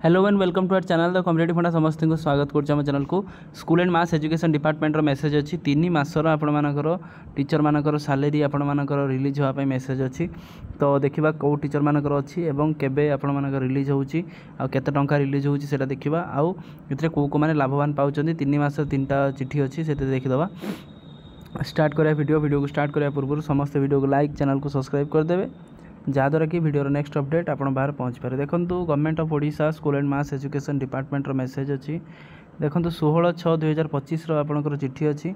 Hello and welcome to our channel the community funda समस्त को स्वागत करुँच चैनल को school and mass education department message अच्छी 3 मासर आपर टीचर मानकर सालेरी आपर रिलीज होगापी मेसेज अच्छी तो देखा कौ टीचर मानकर अच्छी और केबे आपर रिलीज होती केते टंका रिलीज होती से देखा आउ ये कौ कौ मैंने लाभवान पाँच 3 मास 3टा चिठी अच्छी से देखीदे स्टार्ट करा वीडियो को स्टार्ट करा पूर्व समस्त वीडियो को लाइक चैनल को सब्सक्राइब करदे जहाँद्वारा कि वीडियो नेक्स्ट अपडेट आप बाहर पहुँच पारे। देखो government of Odisha school and mass education department message अच्छी देखो 16/6/2025 आपंकर चिठी अच्छी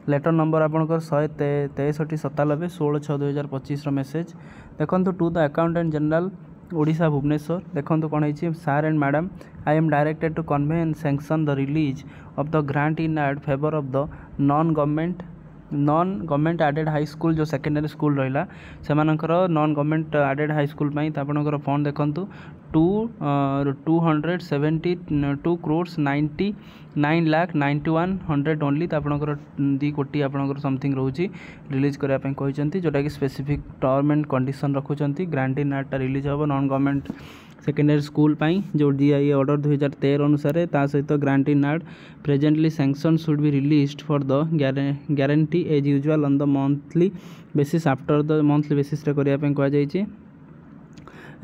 लेटर नंबर आपंकर 163-97 16/6/2025 मेसेज देखो to the accountant general Odisha Bhubaneswar देखो कौन है sir and madam I am directed to convey and sanction the release of the grant in aid favour of the non government aided high school जो secondary school रहा से non government aided high school आपंकर fund देखु 272 crores 99,91,100 only तो आपंकर 2 कोटी आपंकर something रोचे रिलीज करने कहते जोटा कि स्पेसिफिक टर्म एंड कंडीशन रखुंट ग्रांट इन एडटा रिलीज हम नॉन गवर्नमेंट सेकेंडरी स्कूल जो DIA ऑर्डर 2013 अनुसार ता सहित grant in aid presently sanction should be released for the guarantee as usual on the monthly basis after the monthly basis करने कहुई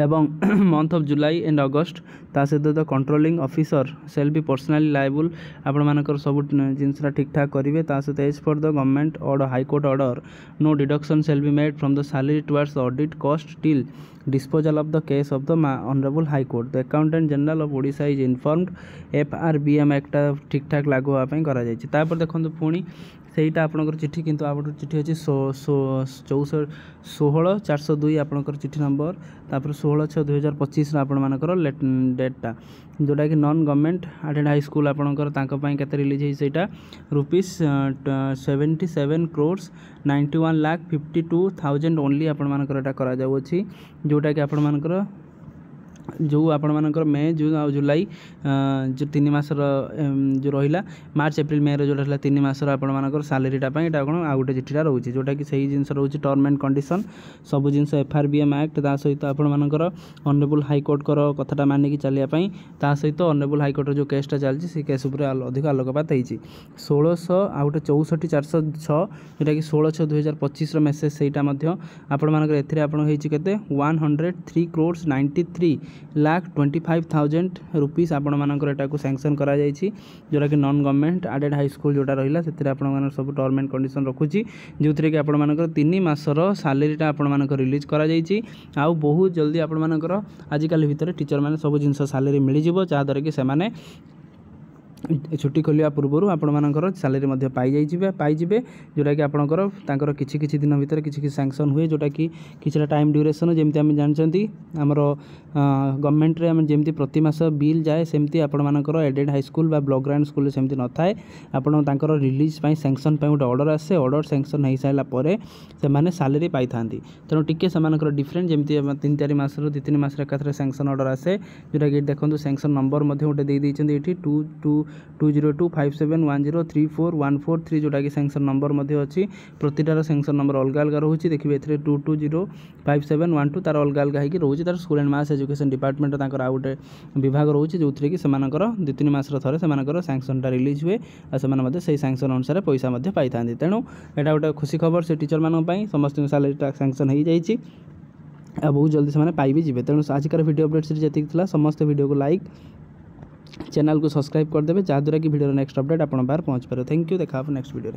एवं month of July and August ता सहित the controlling officer shall be personally liable आपण मानकर सब जिनसा ठीक ठाक करेंगे सहित एज फॉर द गवर्नमेंट और high court order no deduction shall be made from the salary towards the audit cost till disposal of the case of the honourable high court the accountant general of Odisha is informed FRBM act ठीक ठाक लागू होगापी कर देखो पुणी सेटा आपंकर चिठी किंतु आप चिठी अच्छी 16/402 आपंकर चिठी नंबर तापर 16/6/2025 आपंकर डेटा जोटा कि non government aided high school आपंकर के रिलीज होता ₹77 crores 91,52,000 ओनली आपंकर करा जोटा कि आपंकर जो आपर मे जून आ जुलाई जो 3 मासर जो रहा मार्च एप्रिल मे जोटा रहा 3 मासर आपर सालेरीटा कौन आ गए चिठीटा रोचे जोटा कि सही जिन रोचे टर्म एंड कंडीशन सब जिन FRBM एक्ट ता सहित आपर ऑनरेबल हाईकोर्ट कथाटा मानिक चलिए ता सहित ऑनरेबल हाईकोर्ट जो केसटा चलती से केस अधिक आलोकपात होती 1600 आ गए 64,406 जोटा कि 16/6/2025 मेसेज से आपके 103 crores 93,25,000 रुपीस आपको सैंक्शन करा जोटा कि non government aided high school जोटा रहा से सब टर्म एंड कंडीशन रखुची जो थी कि आपंकर 3 मासर सालेरीटा आपंकर रिलीज करा आउ बहुत जल्दी आपंकर आजिकल भितर टीचर मैंने सब जिन सालेरी मिल जहाँद्वारा कि से छुट्टी खोलिया पूर्व आपर सालेरी पाइबे जोटा कि आपंकर किसी दिन भीतर किसी सैंक्शन हुए जोटा कि किसी टाइम ड्यूरेशन जमी आम जानते आमर गवर्नमेंट रे आम जमी प्रति मास बिल जाए सेमती आपर एडेड हाई स्कूल बा ब्लॉक ग्रांट स्कूल सेमती न थाए आपंकर रिलीज सैंक्शन गोटे ऑर्डर आसे ऑर्डर सैंक्शन हो सारापर से सालेरी पाई था तेणु टी से डिफरेंट जमी 3-4 मास 2-3 मास एकाथरे सैंक्शन ऑर्डर आसे जोटा कि देखो सैंक्शन नंबर गोटे ये 2205710341443 जोटा कि सैंक्शन नंबर अच्छी प्रतिटार सैंक्शन नंबर अलग अलग रोचे देखिए 2205712 तार अलग अलग होगी रोचे तार school and mass education department आ गोटे विभाग रोचे जो थी कि 2-3 मास थे सैंक्शनटा रिलीज हुए और से सैंक्शन अनुसार पैसा पाई था तेणु यहाँ गोटे खुशी खबर से टीचर मानी समस्त सैलरीटा सैंक्शन हो जाए बहुत जल्दी से पाइबे जी तेणु आजिकार वीडियो अपडेट से जी समस्त वीडियो को लाइक चैनल को सब्सक्राइब करदे जहाँद्वारा कि वीडियो नेक्स्ट अपडेट आप बाहर पहुँच पारे। थैंक यू देखा नेक्स्ट वीडियो।